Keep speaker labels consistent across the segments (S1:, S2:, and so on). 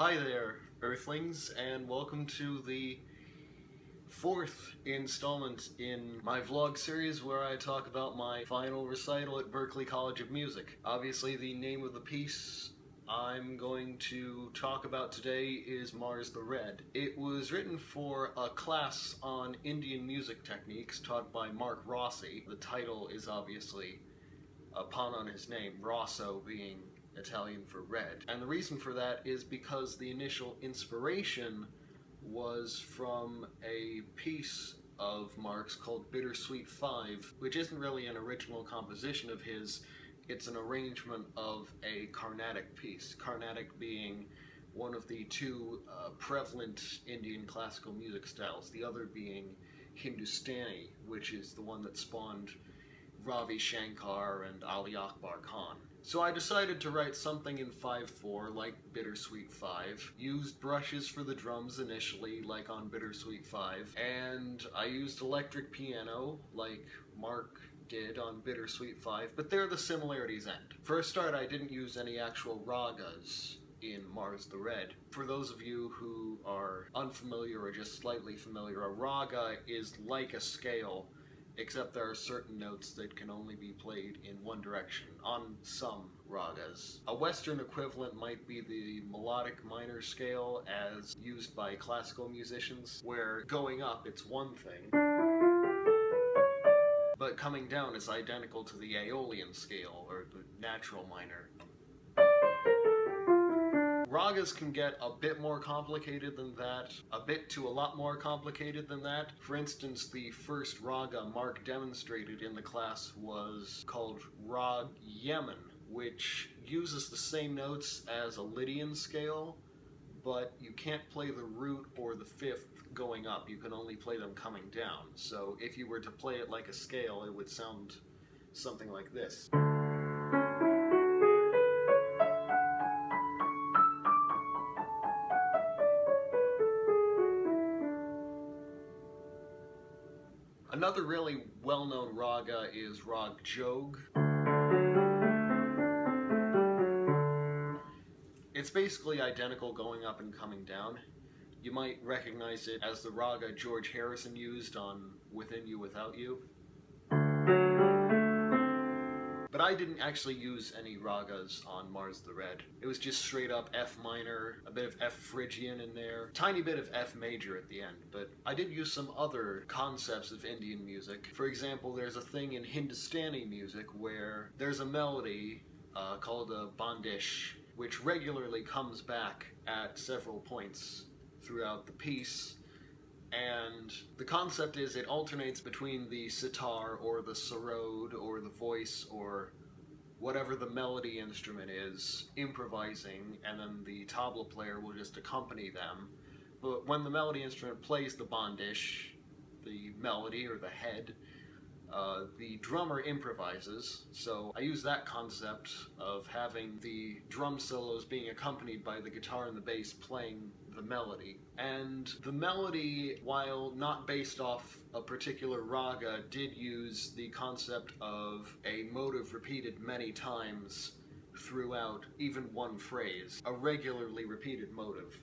S1: Hi there, Earthlings, and welcome to the fourth installment in my vlog series where I talk about my final recital at Berklee College of Music. Obviously, the name of the piece I'm going to talk about today is Mars the Red. It was written for a class on Indian music techniques taught by Mark Rossi. The title is obviously a pun on his name, Rosso being Italian for red. And the reason for that is because the initial inspiration was from a piece of Mark's called Bittersweet 5, which isn't really an original composition of his, it's an arrangement of a Carnatic piece. Carnatic being one of the two prevalent Indian classical music styles, the other being Hindustani, which is the one that spawned Ravi Shankar and Ali Akbar Khan. So I decided to write something in 5/4 like Bittersweet 5, used brushes for the drums initially like on Bittersweet 5, and I used electric piano like Mark did on Bittersweet 5, but there the similarities end. For a start, I didn't use any actual ragas in Mars the Red. For those of you who are unfamiliar or just slightly familiar, a raga is like a scale, except there are certain notes that can only be played in one direction on some ragas. A Western equivalent might be the melodic minor scale as used by classical musicians, where going up it's one thing, but coming down is identical to the Aeolian scale, or the natural minor. Ragas can get a bit more complicated than that, a bit to a lot more complicated than that. For instance, the first raga Mark demonstrated in the class was called Rag Yemen, which uses the same notes as a Lydian scale, but you can't play the root or the fifth going up, you can only play them coming down. So if you were to play it like a scale, it would sound something like this. Another really well-known raga is Rag Jog. It's basically identical going up and coming down. You might recognize it as the raga George Harrison used on Within You Without You. But I didn't actually use any ragas on Mars the Red. It was just straight up F minor, a bit of F Phrygian in there, tiny bit of F major at the end, but I did use some other concepts of Indian music. For example, there's a thing in Hindustani music where there's a melody called a bandish, which regularly comes back at several points throughout the piece. And the concept is it alternates between the sitar or the sarod or the voice or whatever the melody instrument is improvising, and then the tabla player will just accompany them. But when the melody instrument plays the bandish, the melody or the head, the drummer improvises. So I use that concept of having the drum solos being accompanied by the guitar and the bass playing the melody. And the melody, while not based off a particular raga, did use the concept of a motive repeated many times throughout even one phrase, a regularly repeated motive.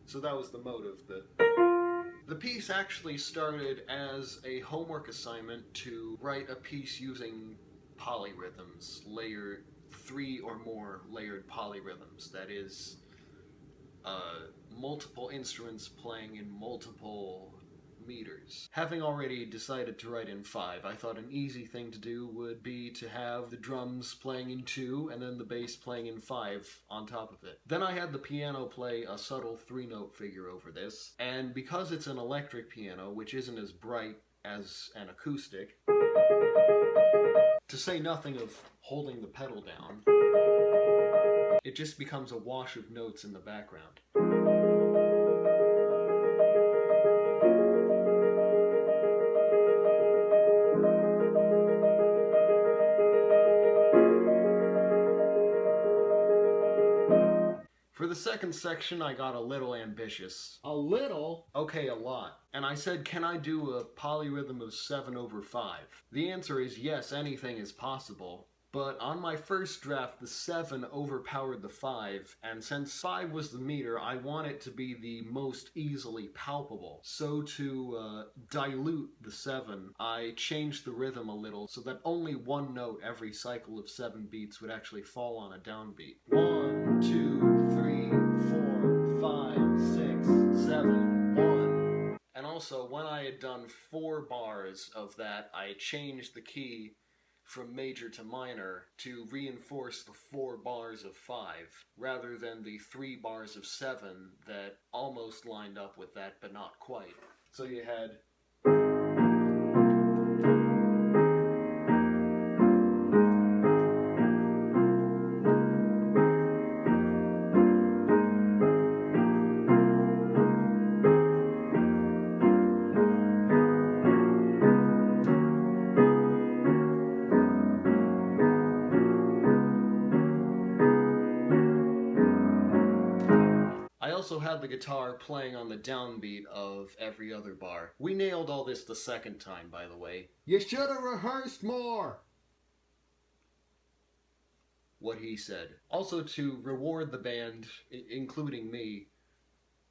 S1: So that was the motive. The piece actually started as a homework assignment to write a piece using polyrhythms, layered 3 or more layered polyrhythms. That is, multiple instruments playing in multiple meters. Having already decided to write in 5, I thought an easy thing to do would be to have the drums playing in 2 and then the bass playing in 5 on top of it. Then I had the piano play a subtle 3-note figure over this, and because it's an electric piano, which isn't as bright as an acoustic, to say nothing of holding the pedal down, it just becomes a wash of notes in the background. For the second second section, I got a little ambitious.
S2: A little?
S1: Okay, a lot. And I said, can I do a polyrhythm of 7/5? The answer is yes, anything is possible. But on my first draft, the 7 overpowered the 5, and since 5 was the meter, I want it to be the most easily palpable. So to dilute the 7, I changed the rhythm a little so that only one note every cycle of 7 beats would actually fall on a downbeat. 1, 2, 3, 4, 5, 6, 7, 1. And also, when I had done 4 bars of that, I changed the key from major to minor to reinforce the 4 bars of 5 rather than the 3 bars of 7 that almost lined up with that but not quite. So you had I also had the guitar playing on the downbeat of every other bar. We nailed all this the second time, by the way.
S2: You should have rehearsed more!
S1: What he said. Also to reward the band, including me,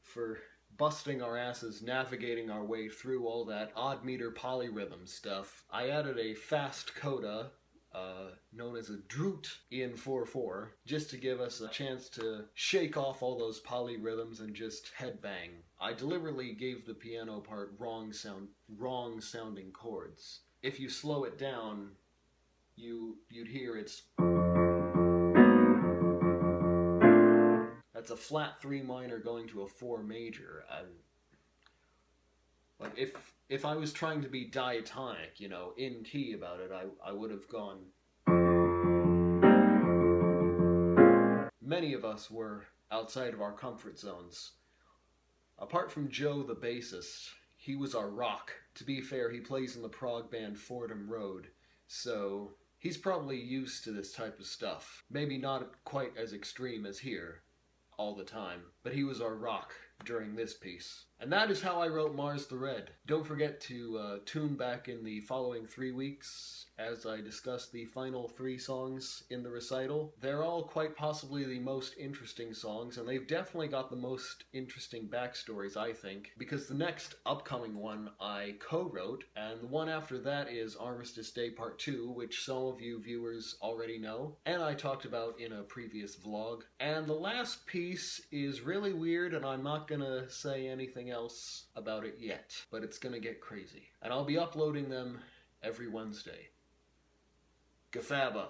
S1: for busting our asses navigating our way through all that odd meter polyrhythm stuff, I added a fast coda, known as a droot in 4/4, just to give us a chance to shake off all those polyrhythms and just headbang. I deliberately gave the piano part wrong sounding chords. If you slow it down, you'd hear it's... That's a flat 3 minor going to a 4 major. Like if I was trying to be diatonic, you know, in key about it, I would have gone... Many of us were outside of our comfort zones. Apart from Joe, the bassist, he was our rock. To be fair, he plays in the prog band Fordham Road, so he's probably used to this type of stuff. Maybe not quite as extreme as here, all the time, but he was our rock during this piece. And that is how I wrote Mars the Red. Don't forget to tune back in the following 3 weeks as I discuss the final 3 songs in the recital. They're all quite possibly the most interesting songs, and they've definitely got the most interesting backstories, I think, because the next upcoming one I co-wrote, and the one after that is Armistice Day Part 2, which some of you viewers already know, and I talked about in a previous vlog. And the last piece is really weird, and I'm not gonna say anything else about it yet, but it's gonna get crazy. And I'll be uploading them every Wednesday. Gafaba.